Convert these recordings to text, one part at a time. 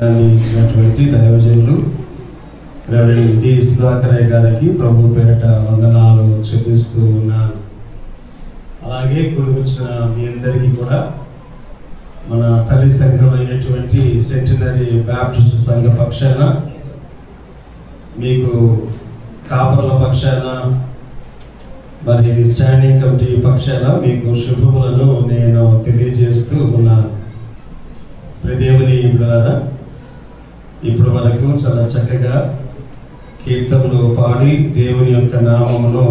ఇచ్చినటువంటి దైవజనులు reverend D సుధాకరయ్య గారికి ప్రభు పేరిట వందనాలు చెల్లిస్తూ ఉన్నాను. అలాగే కూడి వచ్చిన మీ అందరికీ కూడా మన తల్లి సంఘమైనటువంటి సెంటినరీ బ్యాప్టిస్ట్ సంఘ పక్షాన, మీకు కాపర్ల పక్షాన, మరి స్టాండింగ్ కమిటీ పక్షాన మీకు శుభములను నేను తెలియజేస్తూ ఉన్నాను. దేవుని బిడ్డలారా, ఇప్పుడు మనకు చాలా చక్కగా కీర్తనలు పాడి దేవుని యొక్క నామమును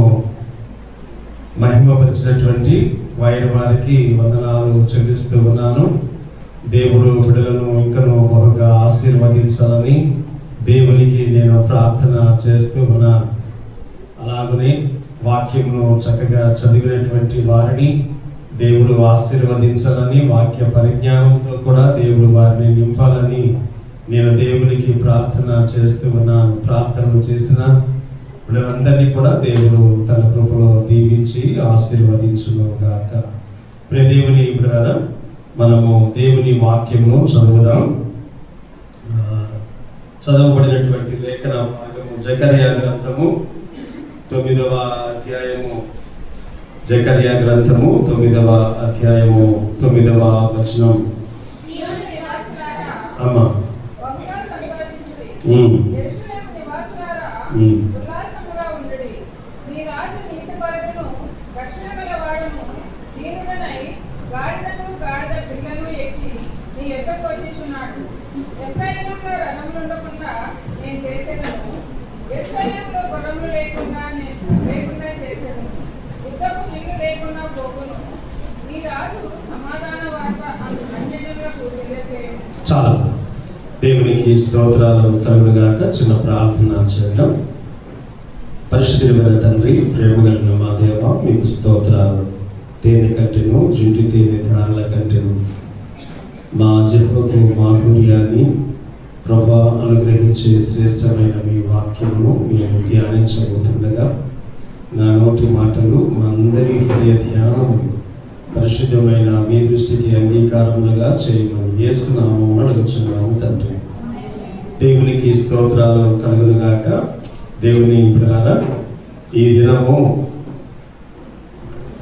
మహిమపరిచినటువంటి వారికి వందనాలు చెల్లిస్తూ ఉన్నాను. దేవుడు బిడ్డలను ఇంకను బహుగా ఆశీర్వదించాలని దేవునికి నేను ప్రార్థన చేస్తూ ఉన్నాను. అలాగనే వాక్యమును చక్కగా చదివినటువంటి వారిని దేవుడు ఆశీర్వదించాలని, వాక్య పరిజ్ఞానంతో కూడా దేవుడు వారిని నింపాలని నేను దేవునికి ప్రార్థన చేస్తూ ఉన్నాను. ప్రార్థనలు చేసిన వీళ్ళందరినీ కూడా దేవుడు తన కృపలో దీవించి ఆశీర్వదించును గాక. ప్రియ దేవుని బిడ్డలారా, మనము దేవుని వాక్యమును చదువుదాం. చదవబడినటువంటి లేఖన భాగము జకర్యా గ్రంథము 9వ అధ్యాయము. జకర్యా గ్రంథము 9వ అధ్యాయము 9వ వచనం. అమ్మా చాలా దేవునికి స్తోత్రాలు కలుగునుగాక. చిన్న ప్రార్థన చేద్దాం. పరిశుద్ధుడైన తండ్రి, ప్రేమ కలిగిన మా దేవ, మీకు స్తోత్రాలు. తేనె కంటెను, జుంటి తేనె ధారల కంటెను మా జిహ్వకు మాధుర్యాన్ని ప్రభా అనుగ్రహించే శ్రేష్టమైన మీ వాక్యమును మేము ధ్యానించబోతుండగా నా నోటి మాటలు మా అందరి హృదయ ధ్యానములు పరిశుద్ధమైన మీ దృష్టికి అంగీకారములుగా చేయమని యేసు నామమున అడుగుచున్నాము తండ్రి. దేవునికి స్తోత్రాలు కలుగునుగాక. దేవుని బిడ్డలారా, ఈ దినము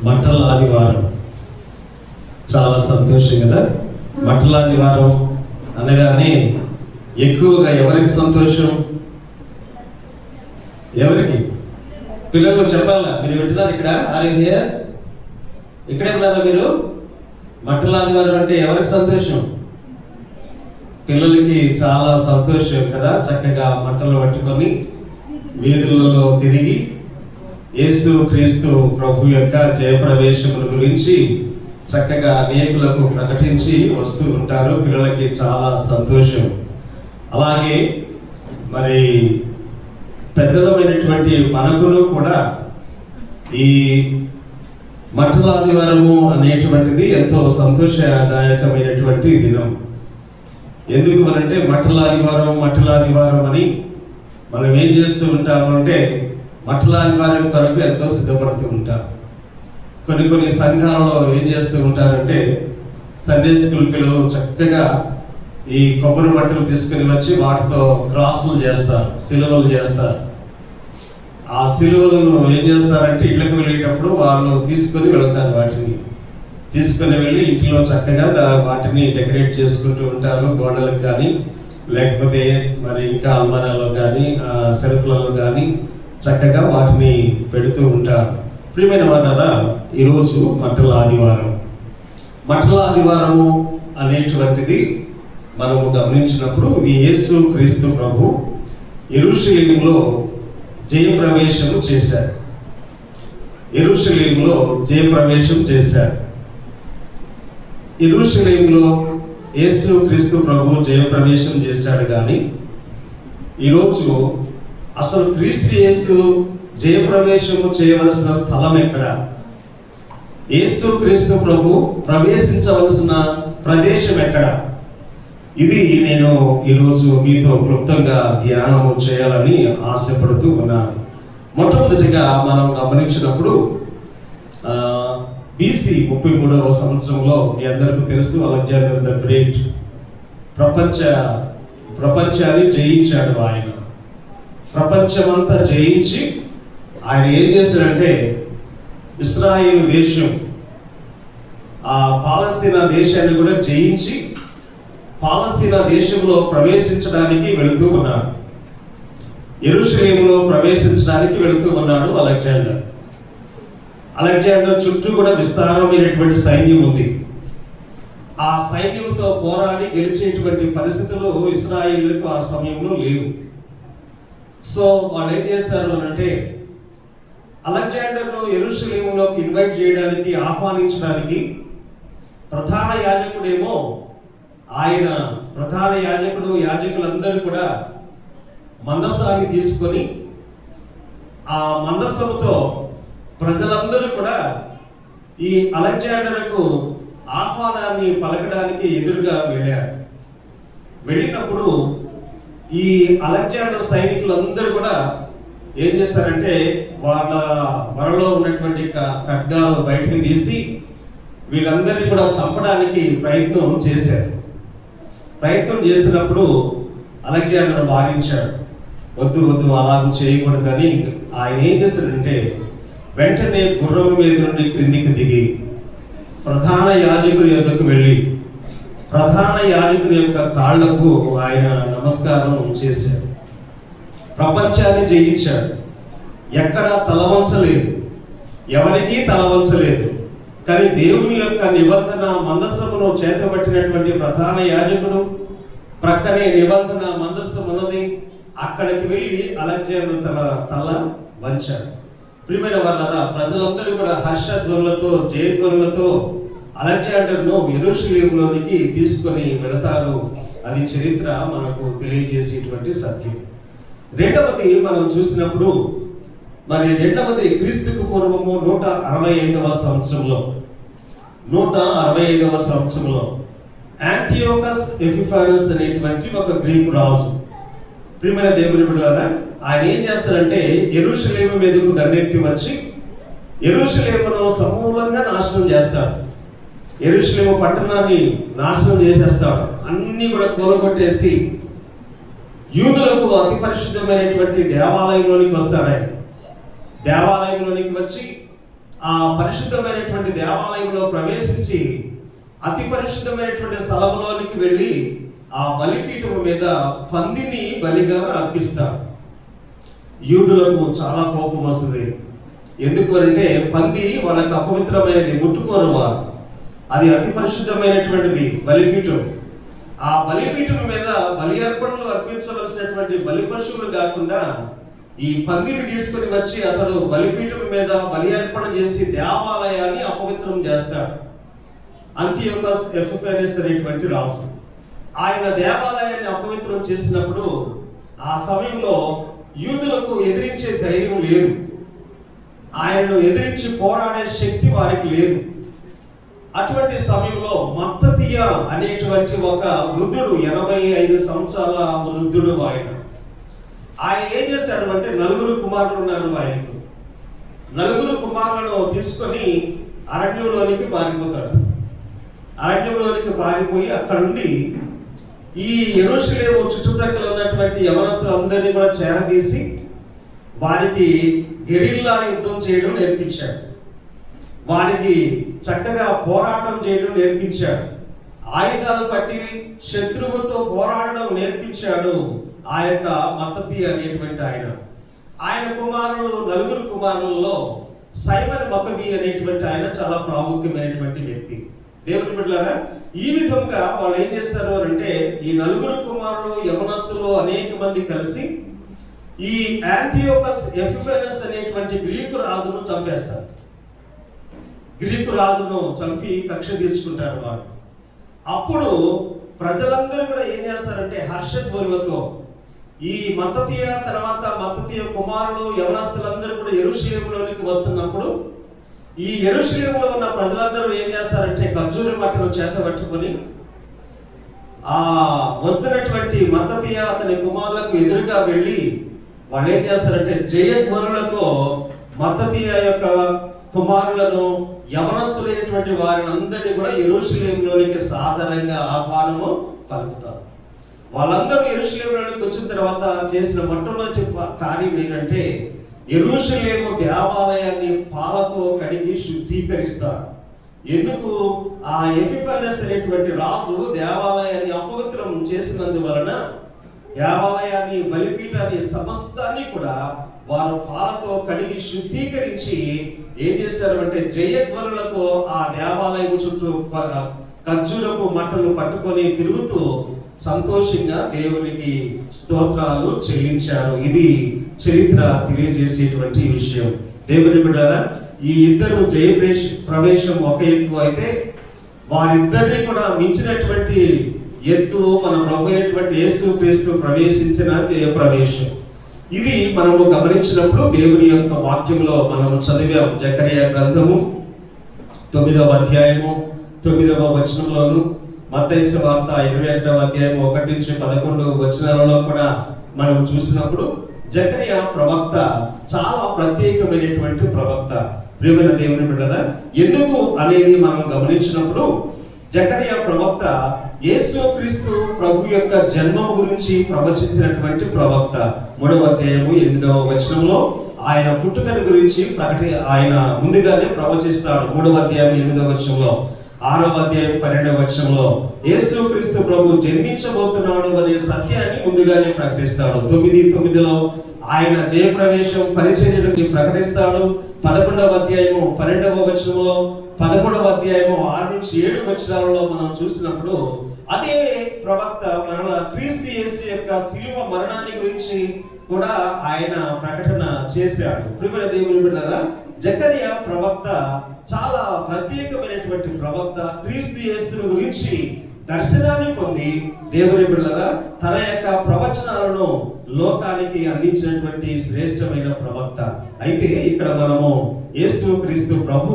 మట్టల ఆదివారం. చాలా సంతోషం కదా. మట్టల ఆదివారం అనగానే ఎక్కువగా ఎవరికి సంతోషం? ఎవరికి? పిల్లలు చెప్పాలా? మీరు వింటున్నారు ఇక్కడ? ఆరోగ్య ఇక్కడే ఉన్నారా మీరు? మట్టల ఆదివారం అంటే ఎవరికి సంతోషం? పిల్లలకి చాలా సంతోషం కదా. చక్కగా మంటలు పట్టుకొని వీధులలో తిరిగి యేసు క్రీస్తు ప్రభు యొక్క జయప్రవేశముల గురించి చక్కగా అనేకులకు ప్రకటించి వస్తూ ఉంటారు. పిల్లలకి చాలా సంతోషం. అలాగే మరి పెద్దలమైనటువంటి మనకును కూడా ఈ మట్టల ఆదివారము అనేటువంటిది ఎంతో సంతోషదాయకమైనటువంటి దినం. ఎందుకు అనంటే మట్టల ఆదివారం అని మనం ఏం చేస్తూ ఉంటాము అంటే మట్టల ఆదివారం కొరకు ఎంతో సిద్ధపడుతూ ఉంటాం. కొన్ని సంఘాలలో ఏం చేస్తూ ఉంటారంటే సండే స్కూల్ పిల్లలు చక్కగా ఈ కొబ్బరి మట్టలు తీసుకుని వచ్చి వాటితో క్రాసులు చేస్తారు, సిలువలు చేస్తారు. ఆ సిలువలను ఏం చేస్తారంటే ఇళ్ళకి వెళ్ళేటప్పుడు వాళ్ళు తీసుకొని వెళతారు. వాటిని తీసుకొని వెళ్ళి ఇంటిలో చక్కగా వాటిని డెకరేట్ చేసుకుంటూ ఉంటారు. గోడలకు కానీ లేకపోతే మరి ఇంకా అల్మారాలో కానీ సెల్ఫ్లలో కానీ చక్కగా వాటిని పెడుతూ ఉంటారు. ప్రియమైన వారారా, ఈరోజు మట్టల ఆదివారం. మట్టల ఆదివారము అనేటువంటిది మనము గమనించినప్పుడు ఇది యేసు క్రీస్తు ప్రభు యెరూషలేములో జయప్రవేశము చేశారు. యెరూషలేములో జయప్రవేశం చేశారు. యెరూషలేములో యేసు క్రీస్తు ప్రభు జయప్రవేశం చేశాడు. కానీ ఈరోజు అసలు క్రీస్తు యేసు జయప్రవేశము చేయవలసిన స్థలం ఎక్కడ? యేసు క్రీస్తు ప్రభు ప్రవేశించవలసిన ప్రదేశం ఎక్కడ? ఇవి నేను ఈరోజు మీతో క్లుప్తంగా ధ్యానం చేయాలని ఆశపడుతూ ఉన్నాను. మొట్టమొదటిగా మనం గమనించినప్పుడు BC 33వ సంవత్సరంలో మీ అందరికీ తెలుసు, అలెగ్జాండర్ ద గ్రేట్ ప్రపంచ ప్రపంచాన్ని జయించాడు. ఆయన ప్రపంచమంతా జయించి ఆయన ఏం చేశాడంటే ఇశ్రాయేలు దేశం, ఆ పాలస్తీనా దేశాన్ని కూడా జయించి పాలస్తీనా దేశంలో ప్రవేశించడానికి వెళుతూ ఉన్నాడు. యెరూషలేములో ప్రవేశించడానికి వెళుతూ ఉన్నాడు అలెగ్జాండర్. అలెగ్జాండర్ చుట్టూ కూడా విస్తారమైనటువంటి సైన్యం ఉంది. ఆ సైన్యంతో పోరాడి గెలిచేటువంటి పరిస్థితులు ఇశ్రాయేలుకు ఆ సమయంలో లేవు. సో వాళ్ళు ఏం చేస్తారు అంటే అలెగ్జాండర్ను యెరూషలేములోకి ఇన్వైట్ చేయడానికి, ఆహ్వానించడానికి ప్రధాన యాజకుడేమో ఆయన ప్రధాన యాజకుడు, యాజకులందరూ కూడా మందసాన్ని తీసుకొని ఆ మందసముతో ప్రజలందరూ కూడా ఈ అలెగ్జాండర్కు ఆహ్వానాన్ని పలకడానికి ఎదురుగా వెళ్ళారు. వెళ్ళినప్పుడు ఈ అలెగ్జాండర్ సైనికులందరూ కూడా ఏం చేస్తారంటే వాళ్ళ వరలో ఉన్నటువంటి ఖడ్గాలు బయటకు తీసి వీళ్ళందరినీ కూడా చంపడానికి ప్రయత్నం చేశారు. ప్రయత్నం చేసినప్పుడు అలెగ్జాండర్ వారించాడు, వద్దు వద్దు అలాగ చేయకూడదని. ఆయన ఏం చేశాడంటే వెంటనే గుర్రం మీద నుండి క్రిందికి దిగి ప్రధాన యాజకుడి యొద్దకు వెళ్ళి ప్రధాన యాజకుని యొక్క కాళ్లకు ఆయన నమస్కారం చేశాడు. ప్రపంచాన్ని జయించాడు. ఎక్కడా తలవంచలేదు, ఎవరికీ తలవంచలేదు. కానీ దేవుని యొక్క నిబంధన మందస్సమును చేతబట్టినటువంటి ప్రధాన యాజకుడు ప్రక్కనే నిబంధన మందస్సం ఉన్నది. అక్కడికి వెళ్ళి అలెగ్జాండర్ తల వంచాడు. ప్రియమైన వాళ్ళరా, ప్రజలందరూ కూడా హర్షధ్వనులతో, జయధ్వనులతో అలెగ్జాండర్ను యెరూషలేములోనికి తీసుకొని వెళతారు. అది చరిత్ర మనకు తెలియజేసేటువంటి సత్యం. రెండవది మనం చూసినప్పుడు మరి రెండవది క్రీస్తుకు పూర్వము 165వ సంవత్సరంలో 165వ సంవత్సరంలో యాంటియోకస్ ఎపిఫానస్ అనేటువంటి ఒక గ్రీకు రాజు. ప్రియమైన దేవుని బిడ్డలారా, ఆయన ఏం చేస్తారంటే యెరూషలేము మీదకు దండెత్తి వచ్చి యెరూషలేమును సమూలంగా నాశనం చేస్తాడు. యెరూషలేము పట్టణాన్ని నాశనం చేసేస్తాడు. అన్ని కూడా కూలగొట్టేసి యూదులకు అతి పరిశుద్ధమైనటువంటి దేవాలయంలోనికి వస్తాడు. ఆయన దేవాలయంలోనికి వచ్చి ఆ పరిశుద్ధమైనటువంటి దేవాలయంలో ప్రవేశించి అతి పరిశుద్ధమైనటువంటి స్థలంలోనికి వెళ్ళి ఆ బలిపీఠం మీద పందిని బలిగా అర్పిస్తారు. యూదులకు చాలా కోపం వస్తుంది. ఎందుకు అంటే పంది వాళ్ళకి అపవిత్రమైనది, ముట్టుకోరు వారు. అది అతి పరిశుద్ధమైనటువంటిది బలిపీఠం. ఆ బలిపీఠం మీద బలి అర్పణలు అర్పించవలసినటువంటి బలి పశువులు కాకుండా ఈ పందిని తీసుకుని వచ్చి అతడు బలిపీఠం మీద బలి అర్పణ చేసి దేవాలయాన్ని అపవిత్రం చేస్తాడు. అంతియోకస్ ఎపిఫానస్ అనేటువంటి రాజు ఆయన దేవాలయాన్ని అపవిత్రం చేసినప్పుడు ఆ సమయంలో యూదులకు ఎదిరించే ధైర్యం లేదు. ఆయనను ఎదిరించి పోరాడే శక్తి వారికి లేదు. అటువంటి సమయంలో మత్తతియ అనేటువంటి ఒక వృద్ధుడు, 85 సంవత్సరాల వృద్ధుడు, ఆయన ఏం చేశాడు అంటే 4 కుమారులు ఉన్నారు ఆయనకు. 4 కుమారులను తీసుకొని అరణ్యంలోనికి పారిపోతాడు. అరణ్యంలోనికి పారిపోయి అక్కడ నుండి ఈ యెరూషలేము చుట్టుప్రక్కల ఉన్నటువంటి యవనస్తులందరినీ కూడా చేరదీసి వారికి గెరిల్లా యుద్ధం చేయడం నేర్పించాడు. వారికి చక్కగా పోరాటం చేయడం నేర్పించాడు. ఆయుధాలు పట్టి శత్రువుతో పోరాడడం నేర్పించాడు ఆ యొక్క మత్తతియ అనేటువంటి ఆయన కుమారులు 4 కుమారులలో సైమన్ మకబీ అనేటువంటి ఆయన చాలా ప్రాముఖ్యమైనటువంటి వ్యక్తి. దేవుని బిడ్డలారా, ఈ విధంగా వాళ్ళు ఏం చేస్తారు అంటే ఈ 4 కుమారులు యవనస్తులు అనేక మంది కలిసి ఈ యాంటియోకస్ ఎపిఫానస్ అనేటువంటి గ్రీకు రాజును చంపేస్తారు. గ్రీకు రాజును చంపి కక్ష తీర్చుకుంటారు వారు. అప్పుడు ప్రజలందరూ కూడా ఏం చేస్తారంటే హర్షధ్వనులతో ఈ మత్తతియ తర్వాత మత్తతియ కుమారులు యవనస్తులందరూ కూడా యెరూషలేములోనికి వస్తున్నప్పుడు ఈ యెరూషలేములో ఉన్న ప్రజలందరూ ఏం చేస్తారంటే ఖర్జూర మట్టను చేత పట్టుకొని ఆ వస్తున్నటువంటి మత్తతియ అతని కుమారులకు ఎదురుగా వెళ్ళి వాళ్ళు ఏం చేస్తారంటే జయధ్వనులతో మత్తతియ యొక్క కుమారులను, యవనస్తులైనటువంటి వారిని అందరినీ కూడా యెరూషలేములోనికి సాధారణంగా ఆహ్వానము పలుకుతారు. వాళ్ళందరూ యెరూషలేములోకి వచ్చిన తర్వాత చేసిన మొట్టమొదటి కార్యం ఏంటంటే యెరూషలేము దేవాలయాన్ని పాలతో కడిగి శుద్ధీకరిస్తారు. ఎందుకు? ఆ ఎపిఫానెస్ అనేటువంటి రాజు దేవాలయాన్ని అపవిత్రం చేసినందువలన దేవాలయాన్ని, బలిపీఠాన్ని, సమస్తాన్ని కూడా వారు పాలతో కడిగి శుద్ధీకరించి ఏం చేశారు అంటే జయధ్వనులతో ఆ దేవాలయం చుట్టూ ఖర్జూరపు మట్టలు పట్టుకొని తిరుగుతూ సంతోషంగా దేవునికి స్తోత్రాలు చెల్లించారు. ఇది చరిత్ర తెలియజేసేటువంటి విషయం. దేవుని బిడ్డలారా, ఈ ఇద్దరు ప్రవేశం ఒక ఎత్తు అయితే వారిద్దరిని కూడా మించినటువంటి ఎత్తు మన ప్రభు అయినటువంటి యేసు క్రీస్తు ప్రవేశించిన జయప్రవేశం. ఇది మనము గమనించినప్పుడు దేవుని యొక్క వాక్యంలో మనం చదివాం. జకరియా గ్రంథము 9వ అధ్యాయము 9వ వచనంలోను, మత్తయి సువార్త 21వ అధ్యాయం 1 నుంచి 11 వచనాలలో కూడా మనం చూసినప్పుడు జకరియా ప్రవక్త చాలా ప్రత్యేకమైనటువంటి ప్రవక్త. ప్రియమైన దేవుని బిడ్డలారా, ఎందుకు అనేది మనం గమనించినప్పుడు జకరియా ప్రవక్త యేసు క్రీస్తు ప్రభు యొక్క జన్మం గురించి ప్రవచించినటువంటి ప్రవక్త. 3వ అధ్యాయము 8వ వచనంలో ఆయన పుట్టుకని గురించి ఆయన ముందుగానే ప్రవచిస్తాడు. 3వ అధ్యాయం 8వ వచనంలో, 6వ అధ్యాయం 12వ వచనంలో యేసు క్రీస్తు ప్రభు జన్మించబోతున్నాడు అనే సత్యాన్ని ముందుగానే ప్రకటిస్తాడు. 9:9లో ఆయన జయప్రవేశం పరిచర్య గురించి ప్రకటిస్తాడు. 11వ అధ్యాయము 12వ వచనంలో, 11వ అధ్యాయము 6 నుంచి 7 వచనాలలో మనం చూసినప్పుడు అదే ప్రవక్త మరలా క్రీస్తు యేసు యొక్క శిలువ మరణాన్ని గురించి కూడా ఆయన ప్రకటన చేశాడు. ప్రియమైన దేవుని బిడ్డలారా, జకరియా ప్రవక్త చాలా ప్రత్యేకమైనటువంటి ప్రవక్త. క్రీస్తు యేసును గురించి దర్శనాన్ని పొంది దేవుని బిడ్డలారా తన యొక్క ప్రవచనాలను లోకానికి అందించినటువంటి శ్రేష్టమైన ప్రవక్త. అయితే ఇక్కడ మనము యేసు క్రీస్తు ప్రభు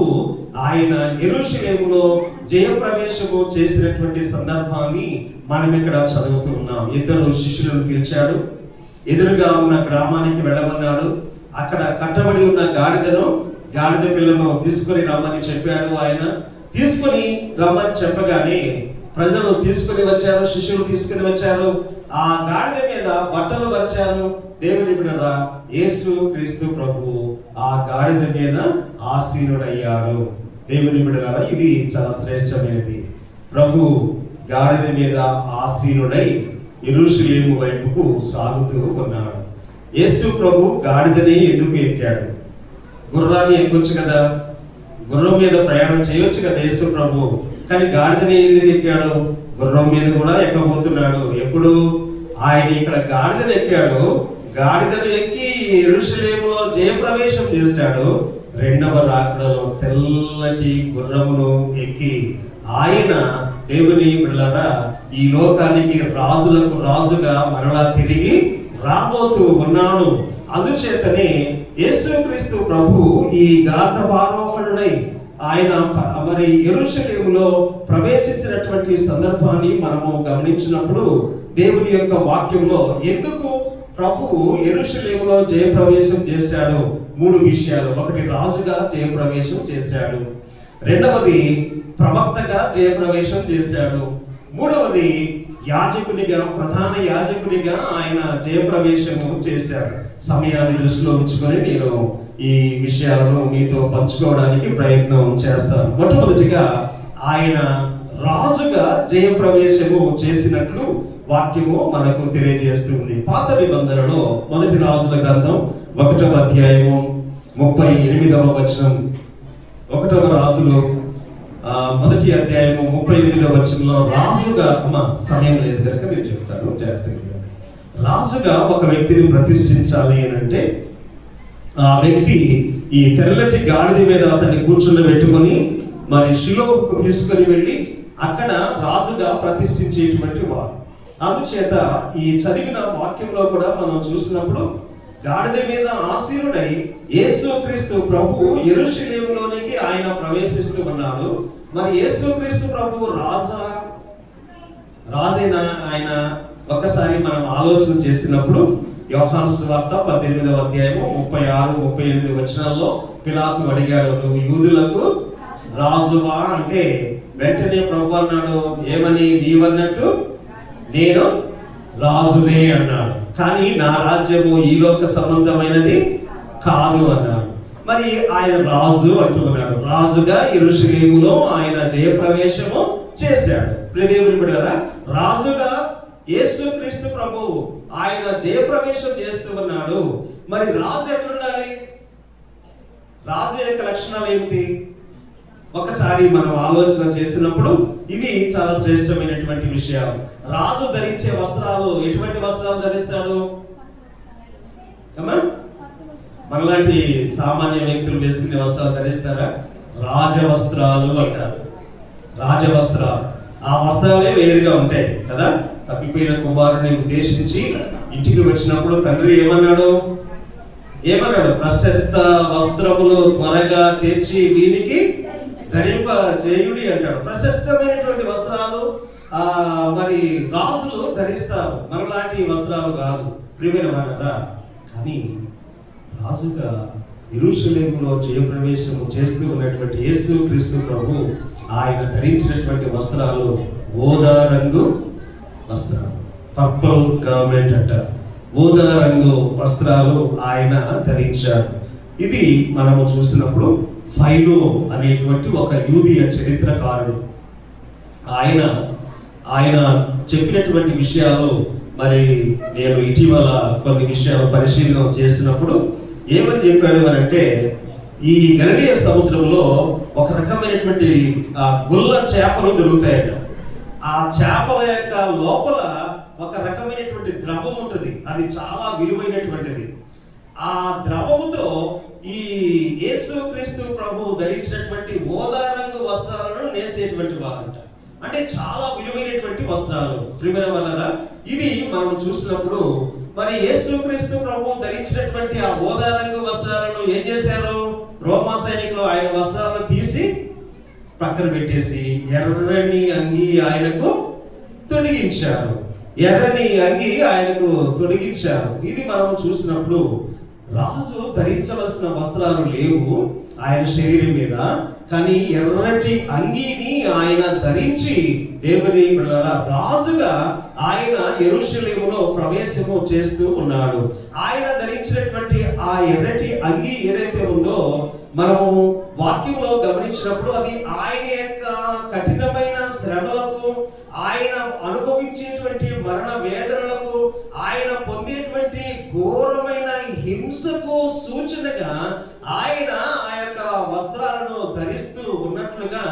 ఆయన యెరూషలేములో జయప్రవేశము చేసినటువంటి సందర్భాన్ని మనం ఇక్కడ చదువుతూ ఉన్నాం. ఇద్దరు శిష్యులను పిలిచాడు, ఎదురుగా ఉన్న గ్రామానికి వెళ్ళమన్నాడు. అక్కడ కట్టబడి ఉన్న గాడిద పిల్లను తీసుకొని రమ్మని చెప్పాడు. ఆయన తీసుకొని రమ్మని చెప్పగానే ప్రజలు తీసుకుని వచ్చారు, శిష్యులు తీసుకుని వచ్చారు. ఆ గాడిద మీద బట్టలు పరిచారు. దేవుని బిడ్డలారా, యేసు క్రీస్తు ప్రభు ఆ గాడిద మీద ఆసీనుడయ్యాడు. దేవుని బిడ్డలారా, ఇది చాలా శ్రేష్టమైనది. ప్రభు గాడిద మీద ఆసీనుడై యెరూషలేము వైపుకు సాగుతూ ఉన్నాడు. యేసు ప్రభు గాడిదని ఎందుకు ఎక్కాడు? గుర్రాన్ని ఎక్కొచ్చు కదా, గుర్రం మీద ప్రయాణం చేయొచ్చు కదా యేసు ప్రభు. కానీ గాడిదని ఎందుకు ఎక్కాడు? గుర్రం మీద కూడా ఎక్కబోతున్నాడు. ఎప్పుడు ఆయన ఇక్కడ గాడిదను ఎక్కాడు, గాడిదను ఎక్కి యెరూషలేములో జయప్రవేశం చేశాడు. రెండవ రాకడలో తెల్లటి గుర్రమును ఎక్కి ఆయన దేవుని బిడ్డలారా ఈ లోకానికి రాజులకు రాజుగా మరలా తిరిగి రాబోతూ ఉన్నాడు. అందుచేతనే యేసుక్రీస్తు ప్రభు ఈ గార్ధవారోహణుడై ఆయన మరి యెరూషలేములో ప్రవేశించినటువంటి సందర్భాన్ని మనము గమనించినప్పుడు దేవుని యొక్క వాక్యంలో ఎందుకు ప్రభువు యెరూషలేములో జయప్రవేశం చేశాడు? 3 విషయాలు. ఒకటి, రాజుగా జయప్రవేశం చేశాడు. రెండవది, ప్రవక్తగా జయప్రవేశం చేశాడు. మూడవది, యాజకునిగా, ప్రధాన యాజకునిగా ఆయన జయప్రవేశము చేశాడు. సమయాన్ని దృష్టిలో ఉంచుకొని నేను ఈ విషయాలను మీతో పంచుకోవడానికి ప్రయత్నం చేస్తాను. మొట్టమొదటిగా ఆయన రాజుగా జయప్రవేశము చేసినట్లు వాక్యము మనకు తెలియజేస్తుంది. పాత నిబంధనలో 1 రాజుల గ్రంథం 1వ అధ్యాయము 38వ వచనం, 1వ రాజులు 1వ అధ్యాయము 38వ వచనంలో రాజుగా, సమయం లేదు కనుక నేను చెప్తాను జాగ్రత్తగా. రాజుగా ఒక వ్యక్తిని ప్రతిష్ఠించాలి అని అంటే ఆ వ్యక్తి ఈ తెల్లటి గాడిద మీద అతన్ని కూర్చుండబెట్టుకొని మరి షిలోహుకు తీసుకొని వెళ్ళి అక్కడ రాజుగా ప్రతిష్ఠించేటువంటి వారు. అందుచేత ఈ చదివిన వాక్యంలో కూడా మనం చూసినప్పుడు గాడిద మీద ఆసీనుడై యేసుక్రీస్తు ప్రభు యెరూషలేములోనికి ఆయన ప్రవేశిస్తూ ఉన్నాడు. మరి యేసుక్రీస్తు ప్రభు రాజైన ఆయన ఒక్కసారి మనం ఆలోచన చేసినప్పుడు యోహాను సువార్త 18వ అధ్యాయము 36, 38 వచనాల్లో పిలాతు అడిగాడు, నువ్వు యూదులకు రాజువా అంటే వెంటనే ప్రభు అన్నాడు, ఏమని? నీవన్నట్టు నేను రాజునే అన్నాడు. కానీ నా రాజ్యము ఈ లోక సంబంధమైనది కాదు అన్నాడు. మరి ఆయన రాజు అంటున్నాడు. రాజుగా యెరూషలేములో ఆయన జయప్రవేశము చేశాడు. ప్రియదేవుని బిడ్డలారా, రాజుగా యేసుక్రీస్తు ప్రభువు ఆయన జయప్రవేశం చేస్తూ ఉన్నాడు. మరి రాజు ఎట్లుండాలి? రాజు యొక్క లక్షణాలు ఏమిటి? ఒకసారి మనం ఆలోచన చేసినప్పుడు ఇవి చాలా శ్రేష్టమైనటువంటి విషయాలు. రాజు ధరించే వస్త్రాలు ఎటువంటి వస్త్రాలు ధరిస్తాడు? మనలాంటి సామాన్య వ్యక్తులు వేసుకునే వస్త్రాలు ధరిస్తారా? రాజవస్త్రాలు అంటారు. రాజవస్త్రాలు, ఆ వస్త్రాలే వేరుగా ఉంటాయి కదా. తప్పిపోయిన కుమారుని ఉద్దేశించి ఇంటికి వచ్చినప్పుడు తండ్రి ఏమన్నాడు? ప్రశస్త వస్త్రములు త్వరగా తెచ్చి వీనికి ధరింప చేయుడి అంటాడు. ప్రశస్తమైనటువంటి వస్త్రాలు మరి రాజులు ధరిస్తారు, మనలాంటి వస్త్రాలు కాదు. ప్రియమైన వారరా, కానీ రాజుగా యెరూషలేములో జయప్రవేశం చేస్తూ ఉన్నటువంటి యేసుక్రీస్తు ప్రభు ఆయన ధరించినటువంటి వస్త్రాలు ఊదా రంగు వస్త్రాలు, పర్పుల్ గార్మెంట్ అంటారు. ఊదా రంగు వస్త్రాలు ఆయన ధరించారు. ఇది మనము చూసినప్పుడు ఫైలో అనేటువంటి ఒక యూదీయ చరిత్రకారుడు ఆయన చెప్పినటువంటి విషయాలు మరి నేను ఇటీవల కొన్ని విషయాలు పరిశీలన చేసినప్పుడు ఏమని చెప్పాడు అని అంటే, ఈ గలిలయ సముద్రంలో ఒక రకమైనటువంటి గుల్ల చేపలు దొరుకుతాయట. ఆ చేపల యొక్క లోపల ఒక రకమైనటువంటి ద్రవం ఉంటుంది, అది చాలా విలువైనటువంటిది. ఆ ద్రవముతో ఈ యేసుక్రీస్తు ప్రభు ధరించినటువంటి ఊదా రంగు వస్త్రాలను నేసేటువంటి వారంట. అంటే చాలా విలువైనటువంటి వస్త్రాలు. ప్రియమైన వారలారా, ఇది మనం చూసినప్పుడు మరి యేసుక్రీస్తు ప్రభు ధరించినటువంటి ఆ ఊదా రంగు వస్త్రాలను ఏం చేశారు? రోమా సైనికులు ఆయన వస్త్రాలను తీసి పక్కన పెట్టేసి ఎర్రని అంగి ఆయనకు తొడిగించారు. ఇది మనం చూసినప్పుడు రాజు ధరించవలసిన వస్త్రాలు లేవు ఆయన శరీరం మీద, కానీ ఎర్రటి అంగీని ఆయన ధరించి దేవుని బిడ్డలారా రాజుగా ఆయన యెరూషలేములో ప్రవేశము చేస్తూ ఉన్నాడు. ఆయన ధరించినటువంటి ఆ ఎర్రటి అంగీ ఏదైతే ఉందో మనము వాక్యంలో గమనించినప్పుడు అది ఆయన యొక్క కఠినమైన శ్రమలకు, ఆయన అనుభవించేటువంటి మరణ వేదనలకు, ఆయన పొందేటువంటి ఘోరమైన హింసకు సూచనగా ఆయన ఆ యొక్క వస్త్రాలను ధరిస్తూ ఉన్నట్లుగా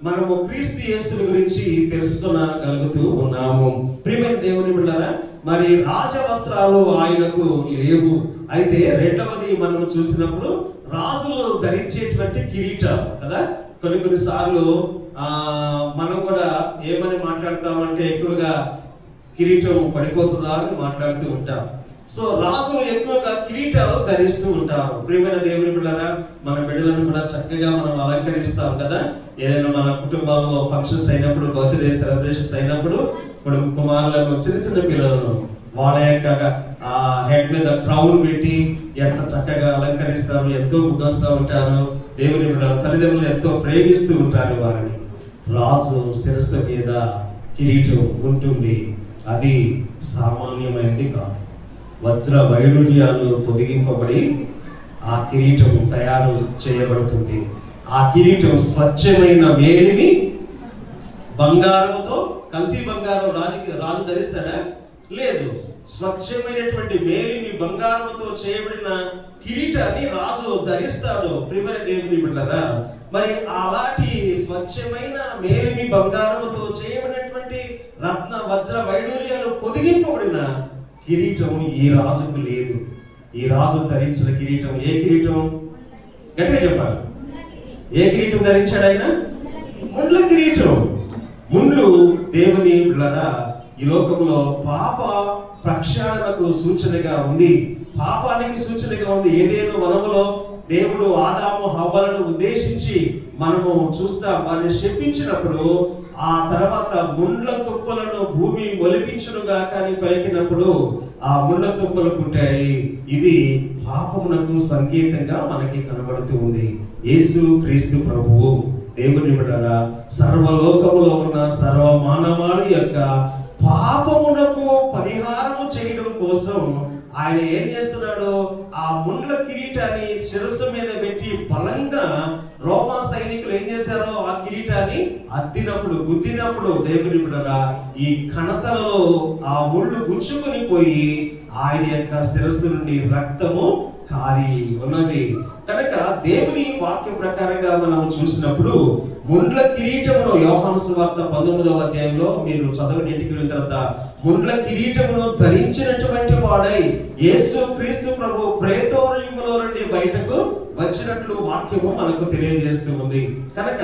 మనము క్రీస్తు యేసు గురించి తెలుసుకోగలుగుతూ ఉన్నాము. ప్రియమైన దేవుని బిడ్డలారా, మరి రాజ వస్త్రాలు ఆయనకు లేవు. అయితే రెండవది మనం చూసినప్పుడు రాజులు ధరించేటువంటి కిరీటాలు కదా. కొన్ని సార్లు మనం కూడా ఏమని మాట్లాడతామంటే ఎక్కువగా కిరీటం పడిపోతుందా అని మాట్లాడుతూ ఉంటాం. సో రాజులు ఎక్కువగా కిరీటాలు ధరిస్తూ ఉంటారు. ప్రియమైన దేవుని బిడ్డలారా, మన బిడ్డలను కూడా చక్కగా మనం అలంకరిస్తాం కదా. ఏదైనా మన కుటుంబాల్లో ఫంక్షన్స్ అయినప్పుడు, బర్త్డే సెలబ్రేషన్స్ అయినప్పుడు కుమారులను, చిన్న పిల్లలను వాళ్ళ యొక్క ఆ హెడ్ మీద క్రౌన్ పెట్టి ఎంత చక్కగా అలంకరిస్తారు, ఎంతో ముద్దస్తూ ఉంటారు. దేవుని బిడ్డలు తల్లిదండ్రులు ఎంతో ప్రేమిస్తూ ఉంటారు వారిని. రాజు శిరస్సు మీద కిరీటం ఉంటుంది, అది సామాన్యమైనది కాదు. వజ్ర వైడూర్యాలు పొదిగింపబడి ఆ కిరీటం తయారు చేయబడుతుంది. ఆ కిరీటం స్వచ్ఛమైన మేలిమి బంగారంతో, కల్తీ బంగారం రాజు ధరిస్తాడా? లేదు. స్వచ్ఛమైనటువంటి మేలిమి బంగారంతో చేయబడిన కిరీటాన్ని రాజు ధరిస్తాడు. ప్రియమైన దేవుని బిడ్డలారా, మరి అలాంటి స్వచ్ఛమైన మేలిమి బంగారంతో చేయబడినటువంటి రత్న వజ్ర వైడూర్యాలు పొదిగింపబడిన కిరీటం ఈ రాజుకు లేదు. ఈ రాజు ధరించిన కిరీటం ఏ కిరీటం? గట్టిగా చెప్పాలి. ఏ కిరీటం ధరించాడు ఆయన? ముండ్ల కిరీటం. ముండ్లు దేవుని బిడ్డలారా ఈ లోకంలో పాప ప్రక్షాళనకు సూచనగా ఉంది, పాపానికి సూచనగా ఉంది. ఏదేను వనములో దేవుడు ఆదాము హవ్వలను ఉద్దేశించి మనము చూస్తాం, వారిని శపించినప్పుడు ఆ తర్వాత ముండ్ల తుప్పలను భూమి మొలిపించునుగా కానీ పలికినప్పుడు ఆ ముండ్ల తుప్పలు పుట్టాయి. ఇది పాపమునకు సంకేతంగా మనకి కనబడుతూ ఉంది. యేసు క్రీస్తు ప్రభువు దేవుని బిడ్డలారా సర్వలోకములో ఉన్న సర్వ మానవాళి యొక్క పాపమునకు పరిహారం చేయడం కోసం ఆయన ఏం చేస్తున్నాడు, ఆ ముండ్ల కిరీటాన్ని శిరస్సు మీద పెట్టి బలంగా రోమా సైనికులు ఏం చేశారో ఆ కిరీటాన్ని అద్దినప్పుడు, గుద్దినప్పుడు దేవుని బిడ్డలారా ఈ కణతలలో ఆ ముళ్ళు గుచ్చుకొని పోయి ఆయన యొక్క శిరస్సు నుండి రక్తము కారి ఉన్నది. కనుక దేవుని వాక్య ప్రకారంగా మనం చూసినప్పుడు ముండ్ల కిరీటమును యోహాను సువార్త 19వ అధ్యాయంలో మీరు చదవని ఇంటికి వెళ్ళిన తర్వాత ముండ్ల కిరీటమును ధరించినటువంటి వాడై యేసు క్రీస్తు ప్రభు ప్రేతోరయములో నుండి బయటకు వచ్చినట్లు వాక్యము మనకు తెలియజేస్తూ ఉంది. కనుక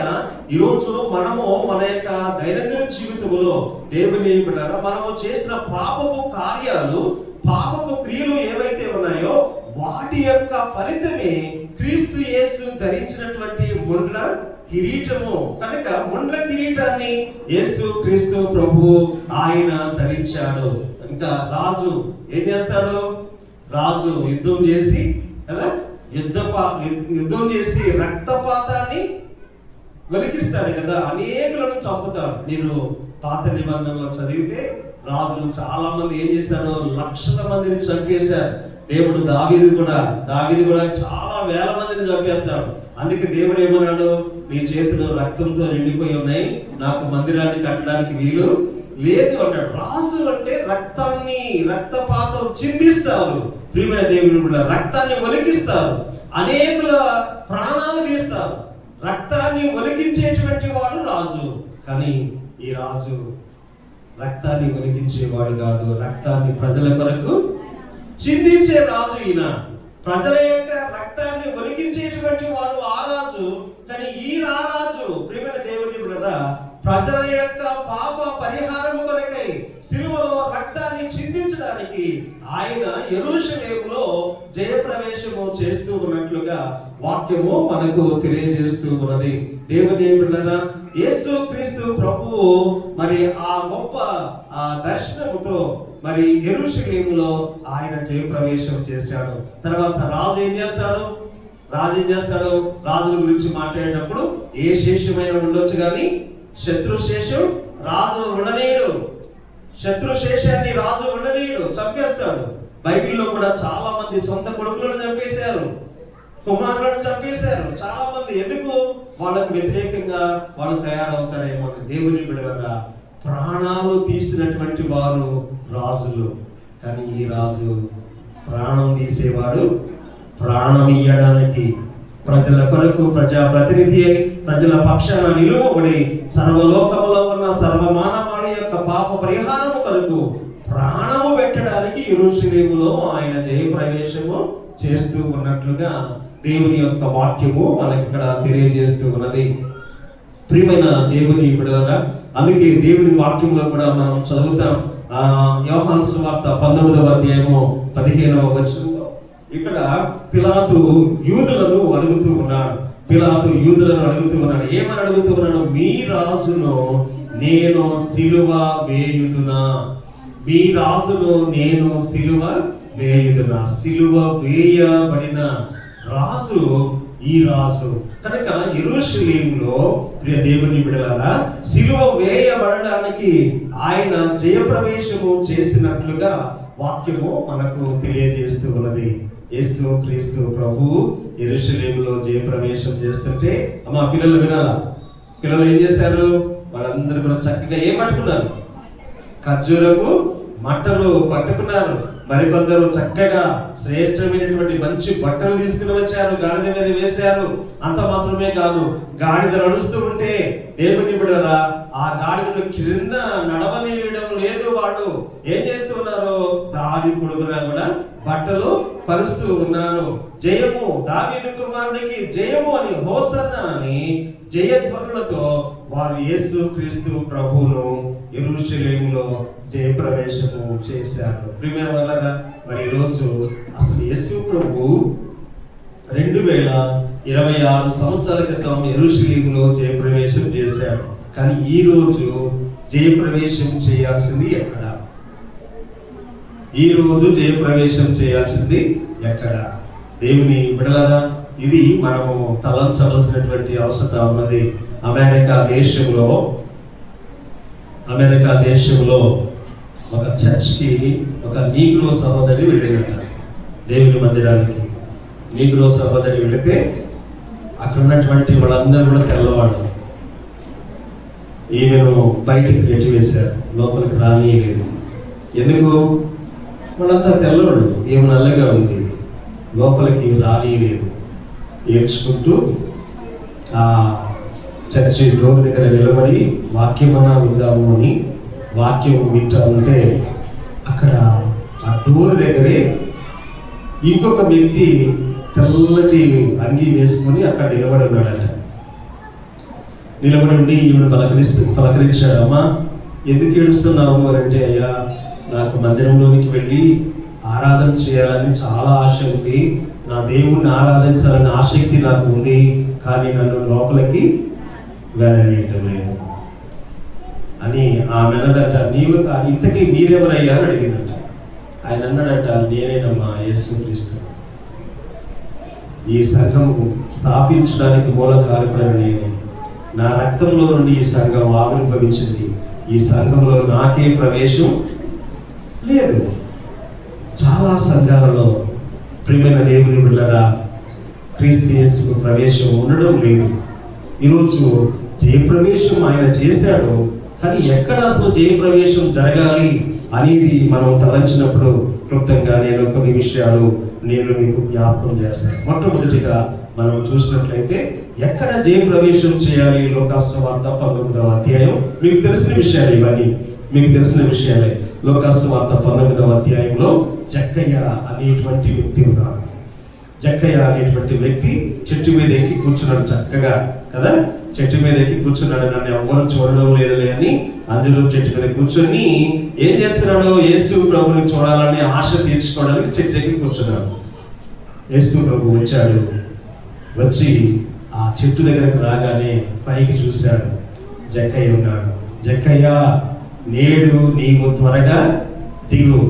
ఈరోజు మనము మన యొక్క దైనందిన జీవితంలో దేవుని బిడ్డలారా మనము చేసిన పాపపు కార్యాలు, పాపపు క్రియలు ఏవైతే ఉన్నాయో వాటి యొక్క ఫలితమే క్రీస్తు యేసు ధరించినటువంటి ముండ్ల కిరీటము. కనుక ముండ్ల కిరీటాన్ని యేసు క్రీస్తు ప్రభు ఆయన ధరించాడు. ఇంకా రాజు ఏం చేస్తాడు, రాజు యుద్ధం చేసి కదా, యుద్ధం చేసి రక్తపాతాన్ని వెలికిస్తాడు కదా, అనేకులను చంపుతాడు. మీరు పాత నిబంధనలో చదివితే రాజులు చాలా మంది ఏం చేశారు, లక్షల మందిని చంపేశారు. దేవుడు దావీదు కూడా చాలా వేల మందిని చంపేస్తాడు. అందుకే దేవుడు ఏమన్నాడు, నీ చేతులు రక్తంతో నిండిపోయి ఉన్నాయి, నాకు మందిరాన్ని కట్టడానికి వీలు లేదు అన్నాడు. రాజు అంటే రక్తపాతం చిందిస్తారు. ప్రియమైన దేవుని కూడా రక్తాన్ని ఒలికిస్తారు, అనేకుల ప్రాణాలు తీస్తారు. రక్తాన్ని ఒలికించేటువంటి వాడు రాజు. కానీ ఈ రాజు రక్తాన్ని ఒలికించేవాడు కాదు, రక్తాన్ని ప్రజల కొరకు చిందించే రాజు ఈయన. ప్రజల యొక్క రక్తాన్ని ఒలికించేటువంటి వాడు ఆ రాజు. కానీ ఈ రారాజు ప్రియమైన దేవుని బిడ్డలారా ప్రజల యొక్క పాప పరిహారం కొరకై సిలువలో రక్తాన్ని చిందించడానికి ఆయన యెరూషలేములో జయప్రవేశము చేస్తూ ఉన్నట్లుగా వాక్యము మనకు తెలియజేస్తూ ఉన్నది. దేవుని బిడ్డలారా యేసు క్రీస్తు ప్రభువు మరి ఆ గొప్ప దర్శనముతో మరి యెరూషలేములో ఆయన జయప్రవేశం చేశాడు. తర్వాత రాజు ఏం చేస్తాడు, రాజుల గురించి మాట్లాడేటప్పుడు ఏ శేషమైన ఉండొచ్చు కానీ శత్రుశేషం రాజు ఉండనీయుడు. శత్రుశేషాన్ని రాజు ఉండనీయుడు, చంపేస్తాడు. బైబిల్లో కూడా చాలా మంది సొంత కొడుకులను చంపేశారు, కుమారులను చంపేశారు చాలా మంది. ఎందుకు? వాళ్ళకు వ్యతిరేకంగా వాళ్ళు తయారవుతారేమో. దేవుని బిడ్డలారా ప్రాణాలు తీసినటువంటి వారు రాజులు. కానీ ఈ రాజు ప్రాణం తీసేవాడు, ప్రాణం ఇయ్యడానికి ప్రజల కొరకు ప్రజాప్రతినిధి అయి ప్రజల పక్షాన నిలువబడి సర్వలోకములో ఉన్న సర్వమానవాడి యొక్క పాప పరిహారము కొరకు ప్రాణము పెట్టడానికి యెరూషలేములో ఆయన జయప్రవేశము చేస్తూ ఉన్నట్లుగా దేవుని యొక్క వాక్యము మనకి ఇక్కడ తెలియజేస్తూ ఉన్నది. ప్రియమైన దేవుని బిడ్డలారా అందుకే దేవుని వాక్యంలో కూడా మనం చదువుతాం. యోహాను సువార్త 19వ అధ్యాయము 15వ వచనంలో ఇక్కడ పిలాతు యూదులను అడుగుతూ ఉన్నాడు. ఏమని అడుగుతూ ఉన్నాడు? మీ రాజును నేను సిలువ వేయుదునా? సిలువ వేయబడిన రాజు ఈ రాజు. కనుక యెరూషలేములో ప్రియ దేవుని బిడ్డలారా సిలువ వేయబడడానికి ఆయన జయప్రవేశము చేసినట్లుగా వాక్యము మనకు తెలియజేస్తూ ఉన్నది. యేసు క్రీస్తు ప్రభు యెరూషలేములో జయప్రవేశం చేస్తుంటే అమ్మా పిల్లలు వినాలా? పిల్లలు ఏం చేశారు? వాళ్ళందరూ కూడా చక్కగా ఏం పట్టుకున్నారు? ఖర్జూరపు మట్టలు పట్టుకున్నారు. మరికొందరు చక్కగా శ్రేష్టమైనటువంటి మంచి బట్టలు తీసుకుని వచ్చారు, గాడిద మీద వేశారు. అంత మాత్రమే కాదు, గాడిద నడుస్తూ ఉంటే దేవుని బిడ్డలారా ఆ గాడిదను క్రింద నడవనీయడం లేదు. వాళ్ళు ఏం చేస్తూ ఉన్నారు? దారి పొడుగునా కూడా బట్టలు పరుస్తూ ఉన్నారు. జయము దావీదు కుమారునికి జయము అని, హోసన్నా అని జయధ్వనులతో వారు యేసు క్రీస్తు ప్రభువును యెరూషలేములో జయప్రవేశము చేశారు. ప్రియమైన వాళ్ళారా మరి ఈరోజు అసలు యేసు ప్రభు 2026 సంవత్సరాల క్రితం యెరూషలేములో జయప్రవేశం చేశారు. కానీ ఈ రోజు జయప్రవేశం చేయాల్సింది ఎక్కడ? దేవుని బిడ్డలారా ఇది మనము తలంచవలసినటువంటి అవసరం ఉన్నది. అమెరికా దేశంలో ఒక చర్చ్కి ఒక నీగ్రో సహోదరి వెళ్ళిందట, దేవుని మందిరానికి. నీగ్రో సహోదరి వెళితే అక్కడ ఉన్నటువంటి వాళ్ళందరూ కూడా తెల్లవాళ్ళు. ఈమెను బయటికి నెట్టివేశారు, లోపలికి రానియలేదు. ఎందుకు? వాళ్ళంతా తెల్లవాళ్ళు, ఈమె నల్లగా ఉంది, లోపలికి రానియలేదు. ఏడ్చుకుంటూ ఆ చర్చి డోర్ దగ్గర నిలబడి వాక్యమన్నా విందాము అని వాక్యం వింటా ఉంటే అక్కడ ఆ డోర్ దగ్గరే ఇంకొక వ్యక్తి తెల్లటి అంగీ వేసుకొని అక్కడ నిలబడి ఉన్నాడట. నిలబడి ఉండి ఈమెను పలకరించాడు. అమ్మా, ఎందుకు ఏడుస్తున్నావు అని అంటే, అయ్యా, నాకు మందిరంలోనికి వెళ్ళి ఆరాధన చేయాలని చాలా ఆశ ఉంది, నా దేవుణ్ణి ఆరాధించాలని ఆసక్తి నాకు ఉంది, కానీ నన్ను లోపలికి వెళ్ళనియటం లేదు అని ఆమె అన్నదట. నీవు ఇంతకీ మీరెవరయ్యా అని అడిగిందట. ఆయన అన్నాడట, నేనేనమ్మా, యేసుక్రీస్తు. ఈ సంఘం స్థాపించడానికి మూల కారకుడని నేనే. నా రక్తంలో నుండి ఈ సంఘం ఆవిర్భవించింది. ఈ సంఘంలో నాకే ప్రవేశం లేదు. చాలా సంఘాలలో ప్రియమైన దేవుని బిడ్డలారా, క్రీస్తు యేసుకు ప్రవేశం ఉండడం లేదు. ఈరోజు జయప్రవేశం ఆయన చేశాడు, కానీ ఎక్కడ అసలు జయప్రవేశం జరగాలి అనేది మనం తలంచినప్పుడు క్లుప్తంగా నేను కొన్ని విషయాలు మీకు జ్ఞాపకం చేస్తాను. మొట్టమొదటిగా మనం చూసినట్లయితే ఎక్కడ జయప్రవేశం చేయాలి? లోకాసువార్త 19వ అధ్యాయం. మీకు తెలిసిన విషయాలు ఇవన్నీ, మీకు తెలిసిన విషయాలే. లోకాసువార్త 19వ అధ్యాయంలో జక్కయ్య అనేటువంటి వ్యక్తి ఉన్నాడు. జక్కయ్య అనేటువంటి వ్యక్తి చెట్టు మీద ఎక్కి కూర్చున్నాడు, చక్కగా కదా, చెట్టు మీద ఎక్కి కూర్చున్నాడు. నన్ను ఎవ్వరూ చూడడం లేదులే అని అందులో చెట్టు మీద కూర్చొని ఏం చేస్తున్నాడు? యేసు ప్రభుని చూడాలని ఆశ తీర్చుకోవడానికి చెట్టు ఎక్కి కూర్చున్నాడు. యేసు ప్రభు వచ్చాడు. వచ్చి ఆ చెట్టు దగ్గరకు రాగానే పైకి చూశాడు. జక్కయ్య ఉన్నాడు. జక్కయ్య, నేడు నీవు త్వరగా దిగు,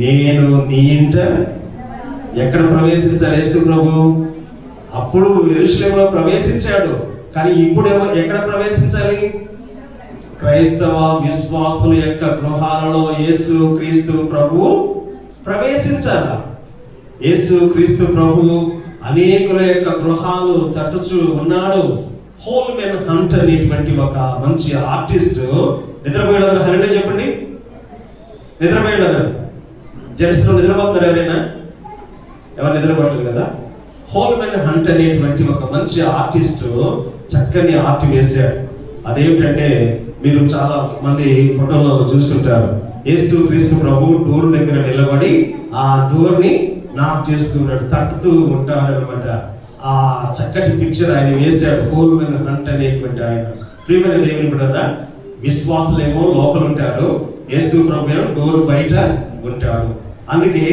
నేను నీ ఇంట. ఎక్కడ ప్రవేశించాలి యేసు ప్రభు? అప్పుడు యెరూషలేములో ప్రవేశించాడు, కానీ ఇప్పుడు ఎక్కడ ప్రవేశించాలి? క్రైస్తవ విశ్వాసుల యొక్క గృహాలలో యేసు క్రీస్తు ప్రభువు ప్రవేశించాలి. యేసు క్రీస్తు ప్రభువు అనేకుల యొక్క గృహాలు తట్టుచు ఉన్నాడు. హోల్మెన్ హంట్ అనేటువంటి ఒక మంచి ఆర్టిస్ట్ నిద్రపోయేదందరూ హరినే చెప్పండి. నిద్రపోయేదందరూ జెంట్స్ లో నిద్రపోతున్నారు ఎవరైనా? ఎవరు నిద్రపోవట్లేదు కదా. హోల్మెన్ హంట్ అనేటువంటి ఒక మంచి ఆర్టిస్ట్ చక్కని ఆర్ట్ వేశాడు. అదేమిటంటే, మీరు చాలా మంది ఫోటోలో చూస్తుంటారు. యేసు క్రీస్తు ప్రభు డోర్ దగ్గర నిలబడి ఆ డోర్ ని నాక్ చేస్తున్నాడు, తట్టుతూ ఉంటాడు అనమాట. ఆ చక్కటి పిక్చర్ ఆయన వేశాడు, హోల్మెన్ హంట్ అనేటువంటి ఆయన. ప్రియమైన దేవుని బిడ్డలారా, విశ్వాసులేమో లోపల ఉంటారు, యేసు ప్రభు ఏమో డోర్ బయట ఉంటాడు. అందుకే